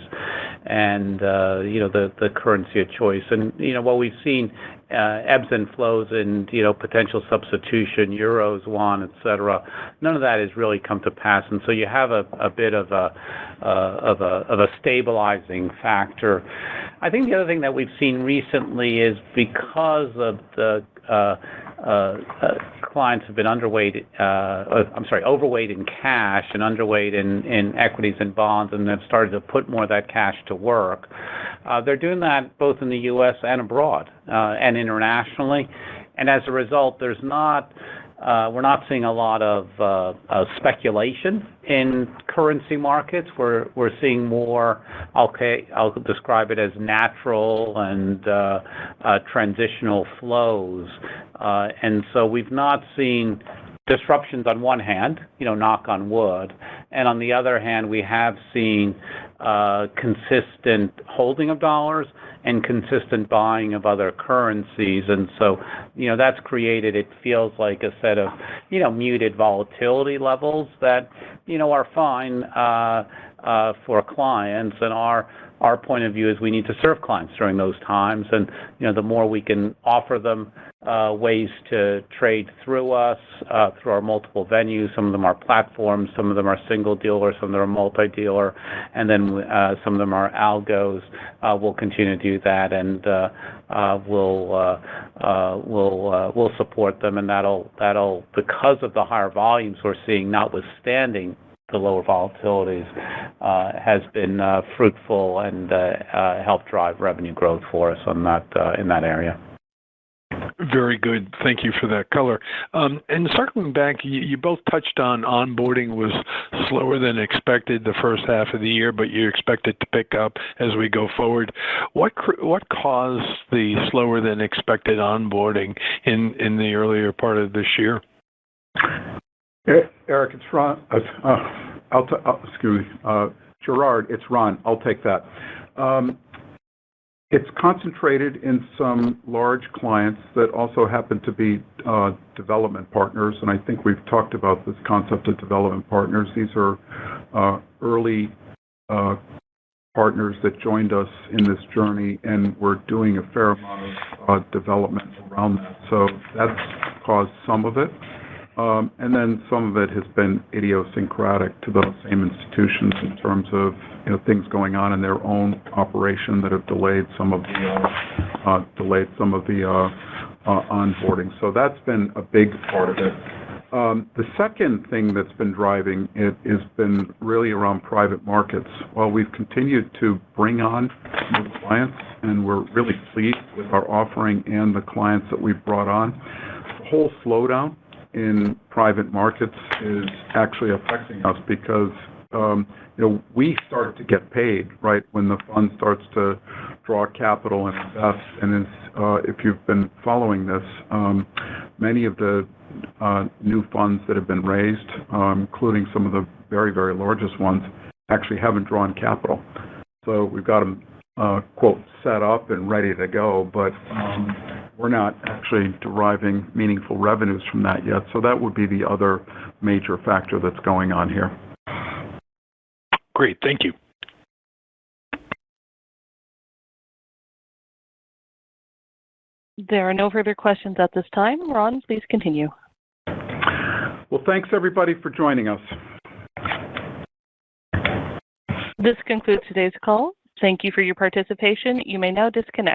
and the currency of choice. And what we've seen ebbs and flows in potential substitution, euros, yuan, et cetera. None of that has really come to pass, and so you have a bit of a stabilizing factor. I think the other thing that we've seen recently is because of the clients have been overweight in cash and underweight in equities and bonds, and have started to put more of that cash to work. They're doing that both in the U.S. and abroad and internationally, and as a result, we're not seeing a lot of speculation in currency markets. We're seeing more, I'll describe it as natural and transitional flows. And so we've not seen disruptions on one hand, knock on wood, and on the other hand, we have seen consistent holding of dollars and consistent buying of other currencies. And so, that's created, it feels like a set of, muted volatility levels that, are fine for clients. And our point of view is we need to serve clients during those times. And, the more we can offer them ways to trade through us, through our multiple venues, some of them are platforms, some of them are single dealer, some of them are multi-dealer, and then some of them are algos. We'll continue to do that, and we'll support them, and that'll because of the higher volumes we're seeing, notwithstanding the lower volatilities, has been fruitful and helped drive revenue growth for us on that in that area. Very good. Thank you for that color. And circling back, you both touched on onboarding was slower than expected the first half of the year, but you expect it to pick up as we go forward. What caused the slower than expected onboarding in the earlier part of this year? Eric, it's Ron. Excuse me. Gerard, it's Ron. I'll take that. It's concentrated in some large clients that also happen to be development partners, and I think we've talked about this concept of development partners. These are early partners that joined us in this journey, and we're doing a fair amount of development around that. So that's caused some of it. And then some of it has been idiosyncratic to those same institutions in terms of things going on in their own operation that have delayed some of the onboarding. So that's been a big part of it. The second thing that's been driving it has been really around private markets. While we've continued to bring on new clients, and we're really pleased with our offering and the clients that we've brought on, the whole slowdown in private markets is actually affecting us because we start to get paid right when the fund starts to draw capital and invest. And if you've been following this, many of the new funds that have been raised, including some of the very, very largest ones, actually haven't drawn capital. So we've got them, quote, set up and ready to go, but we're not actually deriving meaningful revenues from that yet. So that would be the other major factor that's going on here. Great, thank you. There are no further questions at this time. Ron, please continue. Well, thanks everybody for joining us. This concludes today's call. Thank you for your participation. You may now disconnect.